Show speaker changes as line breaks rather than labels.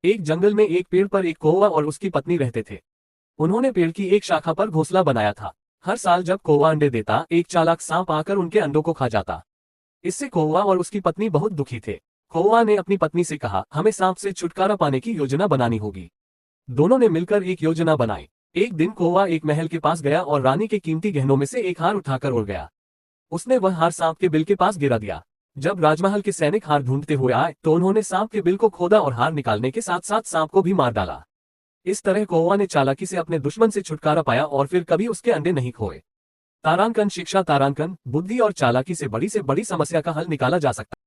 एक जंगल में एक पेड़ पर एक कौवा और उसकी पत्नी रहते थे। उन्होंने पेड़ की एक शाखा पर घोंसला बनाया था। हर साल जब कौवा अंडे देता, एक चालाक सांप आकर उनके अंडों को खा जाता। इससे कौवा और उसकी पत्नी बहुत दुखी थे। कौवा ने अपनी पत्नी से कहा, हमें सांप से छुटकारा पाने की योजना बनानी होगी। दोनों ने मिलकर एक योजना बनाई। एक दिन कौवा एक महल के पास गया और रानी के कीमती गहनों में से एक हार उठाकर उड़ गया। उसने वह हार सांप के बिल के पास गिरा दिया। जब राजमहल के सैनिक हार ढूंढते हुए आए तो उन्होंने सांप के बिल को खोदा और हार निकालने के साथ साथ सांप को भी मार डाला। इस तरह कौवा ने चालाकी से अपने दुश्मन से छुटकारा पाया और फिर कभी उसके अंडे नहीं खोए। तारांकन शिक्षा। तारांकन बुद्धि और चालाकी से बड़ी समस्या का हल निकाला जा सकता है।